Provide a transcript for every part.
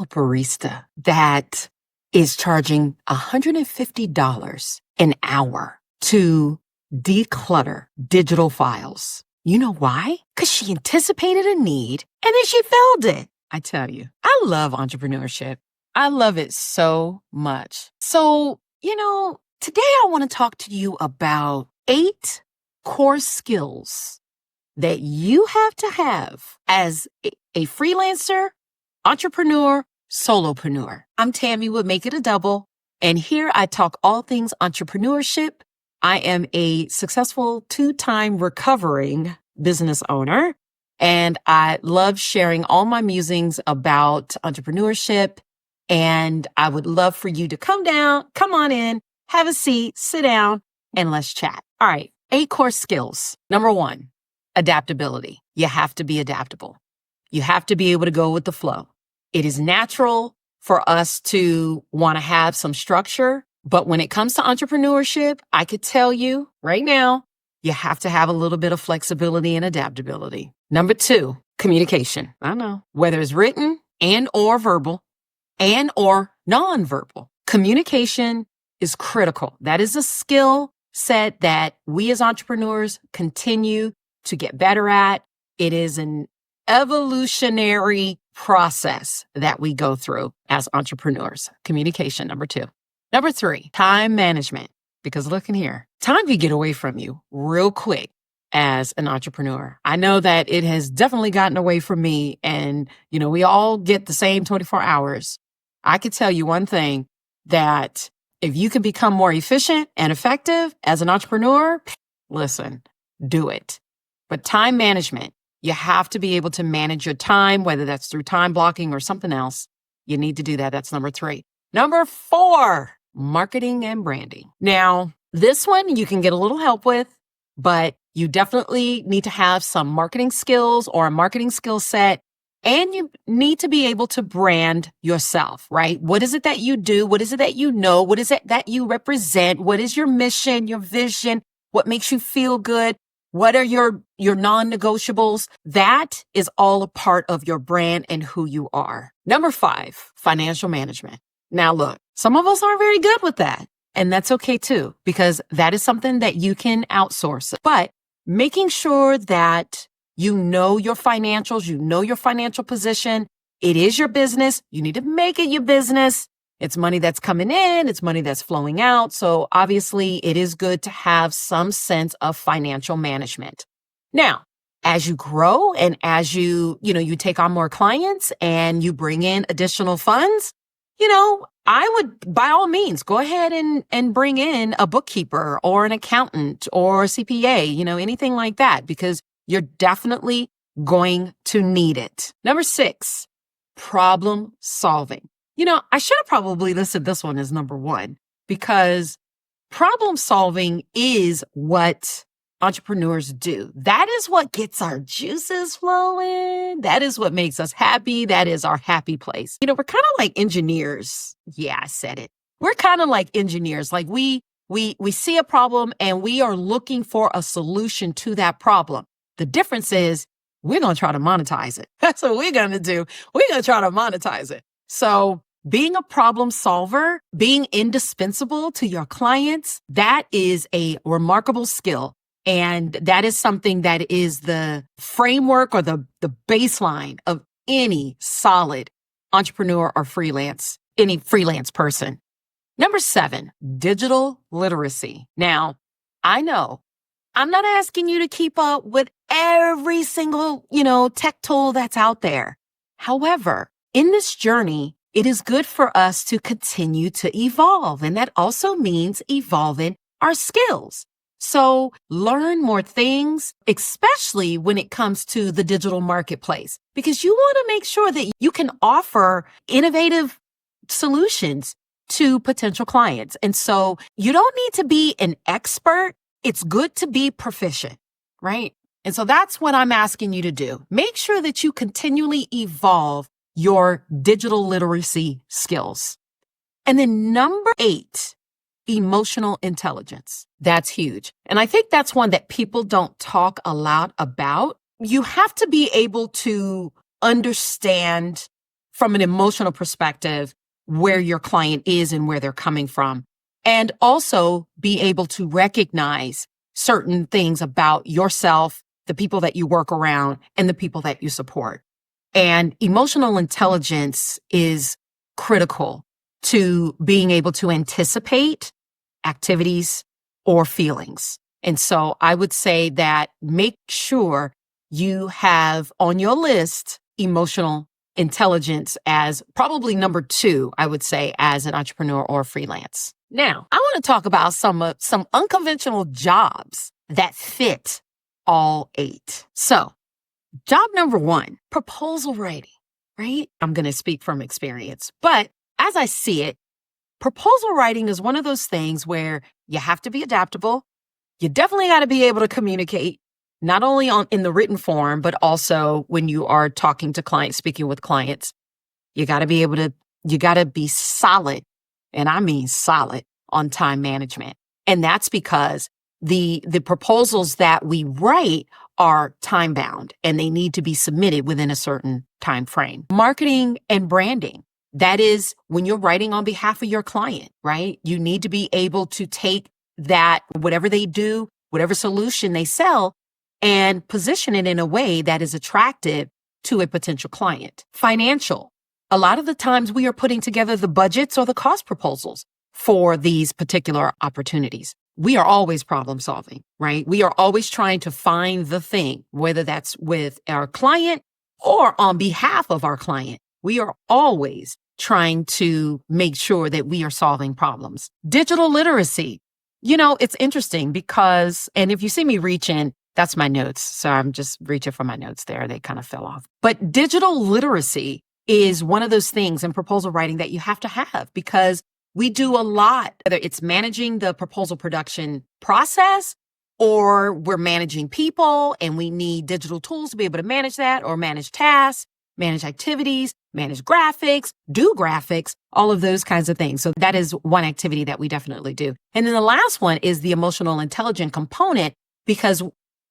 know a barista that is charging $150 an hour to declutter digital files. You know why? Because she anticipated a need and then she filled it. I tell you, I love entrepreneurship. I love it so much. So, today I want to talk to you about 8 core skills that you have to have as a freelancer, entrepreneur, solopreneur. I'm Tammy with Make It a Double, and here I talk all things entrepreneurship. I am a successful 2-time recovering business owner, and I love sharing all my musings about entrepreneurship. And I would love for you to come on in, have a seat, sit down, and let's chat. All right, 8 core skills. Number 1, adaptability. You have to be adaptable. You have to be able to go with the flow. It is natural for us to want to have some structure, but when it comes to entrepreneurship, I could tell you right now, you have to have a little bit of flexibility and adaptability. Number 2, communication. I know, whether it's written and or verbal and or nonverbal. Communication is critical. That is a skill set that we as entrepreneurs continue to get better at. It is an evolutionary process that we go through as entrepreneurs. Communication, number 2. Number 3, time management. Because look in here, time can get away from you real quick as an entrepreneur. I know that it has definitely gotten away from me, and we all get the same 24 hours. I could tell you one thing, that if you can become more efficient and effective as an entrepreneur, listen, do it. But time management, you have to be able to manage your time, whether that's through time blocking or something else. You need to do that. That's number 3. Number 4, marketing and branding. Now, this one you can get a little help with, but you definitely need to have some marketing skills or a marketing skill set. And you need to be able to brand yourself, right? What is it that you do? What is it that you know? What is it that you represent? What is your mission, your vision? What makes you feel good? What are your non-negotiables? That is all a part of your brand and who you are. Number 5, financial management. Now look, some of us aren't very good with that. And that's okay too, because that is something that you can outsource. But making sure that you know your financials, you know your financial position. It is your business. You need to make it your business. It's money that's coming in. It's money that's flowing out. So obviously it is good to have some sense of financial management. Now, as you grow and as you take on more clients and you bring in additional funds, I would, by all means, go ahead and bring in a bookkeeper or an accountant or a CPA, anything like that, because you're definitely going to need it. Number 6, problem solving. I should have probably listed this one as number 1, because problem solving is what entrepreneurs do. That is what gets our juices flowing. That is what makes us happy. That is our happy place. We're kind of like engineers. Yeah, I said it. We're kind of like engineers. Like we see a problem and we are looking for a solution to that problem. The difference is we're going to try to monetize it. That's what we're going to do. We're going to try to monetize it. So being a problem solver, being indispensable to your clients, that is a remarkable skill. And that is something that is the framework or the baseline of any solid entrepreneur or any freelance person. Number 7, digital literacy. Now, I know I'm not asking you to keep up with every single, tech tool that's out there. However, in this journey, it is good for us to continue to evolve. And that also means evolving our skills. So learn more things, especially when it comes to the digital marketplace, because you want to make sure that you can offer innovative solutions to potential clients. And so you don't need to be an expert. It's good to be proficient, right? And so that's what I'm asking you to do. Make sure that you continually evolve your digital literacy skills. And then number 8, emotional intelligence. That's huge. And I think that's one that people don't talk a lot about. You have to be able to understand from an emotional perspective where your client is and where they're coming from. And also be able to recognize certain things about yourself, the people that you work around, and the people that you support. And emotional intelligence is critical to being able to anticipate activities or feelings. And so I would say that make sure you have on your list emotional intelligence as probably number 2, I would say, as an entrepreneur or freelance. Now, I want to talk about some unconventional jobs that fit all 8. So, job number 1, proposal writing, right? I'm going to speak from experience, but as I see it, proposal writing is one of those things where you have to be adaptable. You definitely got to be able to communicate, not only in the written form, but also when you are talking to clients, speaking with clients. You got to be solid, and I mean solid, on time management. And that's because the proposals that we write are time bound and they need to be submitted within a certain time frame. Marketing and branding. That is when you're writing on behalf of your client, right? You need to be able to take that, whatever they do, whatever solution they sell, and position it in a way that is attractive to a potential client. Financial. A lot of the times we are putting together the budgets or the cost proposals for these particular opportunities. We are always problem solving, right? We are always trying to find the thing, whether that's with our client or on behalf of our client. We are always trying to make sure that we are solving problems. Digital literacy. It's interesting because, and if you see me reaching, that's my notes. So I'm just reaching for my notes there. They kind of fell off. But digital literacy is one of those things in proposal writing that you have to have because we do a lot, whether it's managing the proposal production process or we're managing people and we need digital tools to be able to manage that or manage tasks, manage activities, manage graphics, do graphics, all of those kinds of things. So that is one activity that we definitely do. And then the last one is the emotional intelligence component, because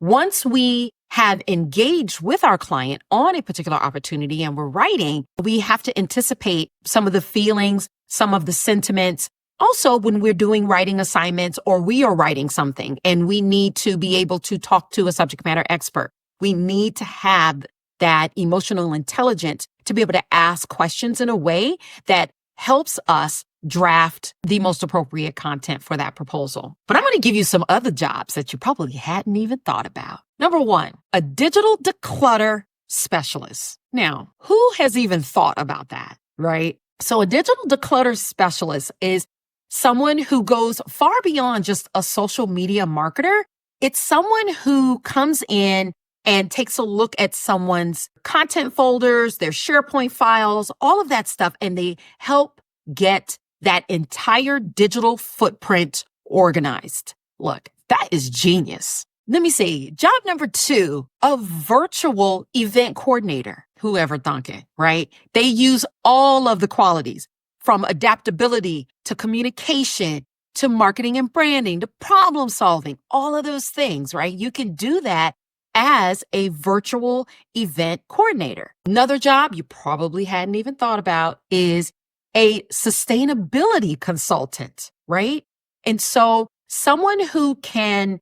once we have engaged with our client on a particular opportunity and we're writing, we have to anticipate some of the feelings, some of the sentiments. Also, when we're doing writing assignments or we are writing something and we need to be able to talk to a subject matter expert, we need to have that emotional intelligence to be able to ask questions in a way that helps us draft the most appropriate content for that proposal. But I'm going to give you some other jobs that you probably hadn't even thought about. Number 1, a digital declutter specialist. Now, who has even thought about that, right? So a digital declutter specialist is someone who goes far beyond just a social media marketer. It's someone who comes in and takes a look at someone's content folders, their SharePoint files, all of that stuff, and they help get that entire digital footprint organized. Look, that is genius. Let me see. Job number 2, a virtual event coordinator. Whoever thunk it, right? They use all of the qualities from adaptability to communication to marketing and branding to problem solving, all of those things, right? You can do that as a virtual event coordinator. Another job you probably hadn't even thought about is a sustainability consultant, right? And so someone who can,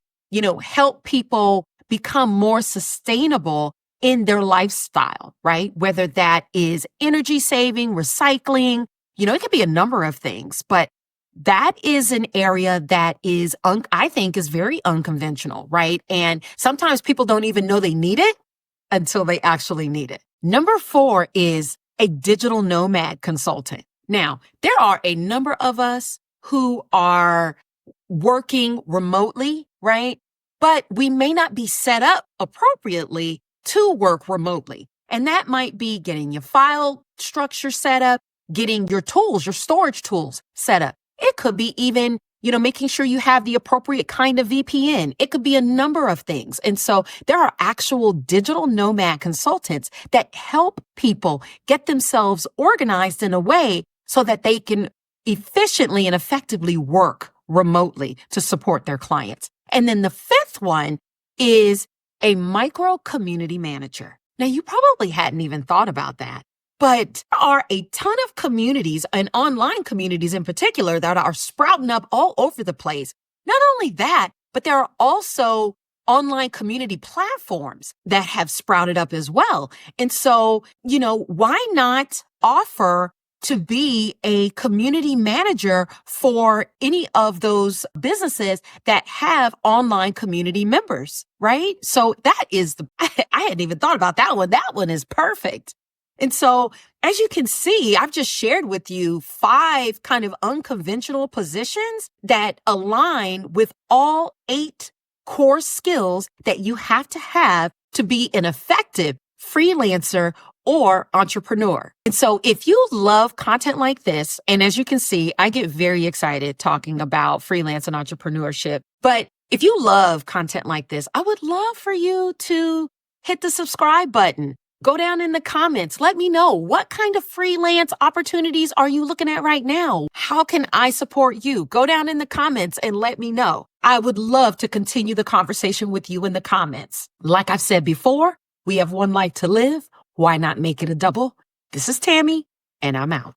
help people become more sustainable in their lifestyle, right? Whether that is energy saving, recycling, it could be a number of things, but that is an area that is, I think, is very unconventional, right? And sometimes people don't even know they need it until they actually need it. Number 4 is a digital nomad consultant. Now, there are a number of us who are working remotely, right? But we may not be set up appropriately to work remotely. And that might be getting your file structure set up, getting your tools, your storage tools set up. It could be even, making sure you have the appropriate kind of VPN. It could be a number of things. And so there are actual digital nomad consultants that help people get themselves organized in a way so that they can efficiently and effectively work remotely to support their clients. And then the 5th one is a micro community manager. Now, you probably hadn't even thought about that, But there are a ton of communities and online communities in particular that are sprouting up all over the place. Not only that, but there are also online community platforms that have sprouted up as well. And so, why not offer to be a community manager for any of those businesses that have online community members, right? So that is I hadn't even thought about that one. That one is perfect. And so, as you can see, I've just shared with you 5 kind of unconventional positions that align with all 8 core skills that you have to be an effective freelancer or entrepreneur. And so if you love content like this, and as you can see, I get very excited talking about freelance and entrepreneurship, but if you love content like this, I would love for you to hit the subscribe button. Go down in the comments. Let me know, what kind of freelance opportunities are you looking at right now? How can I support you? Go down in the comments and let me know. I would love to continue the conversation with you in the comments. Like I've said before, we have one life to live. Why not make it a double? This is Tammy, and I'm out.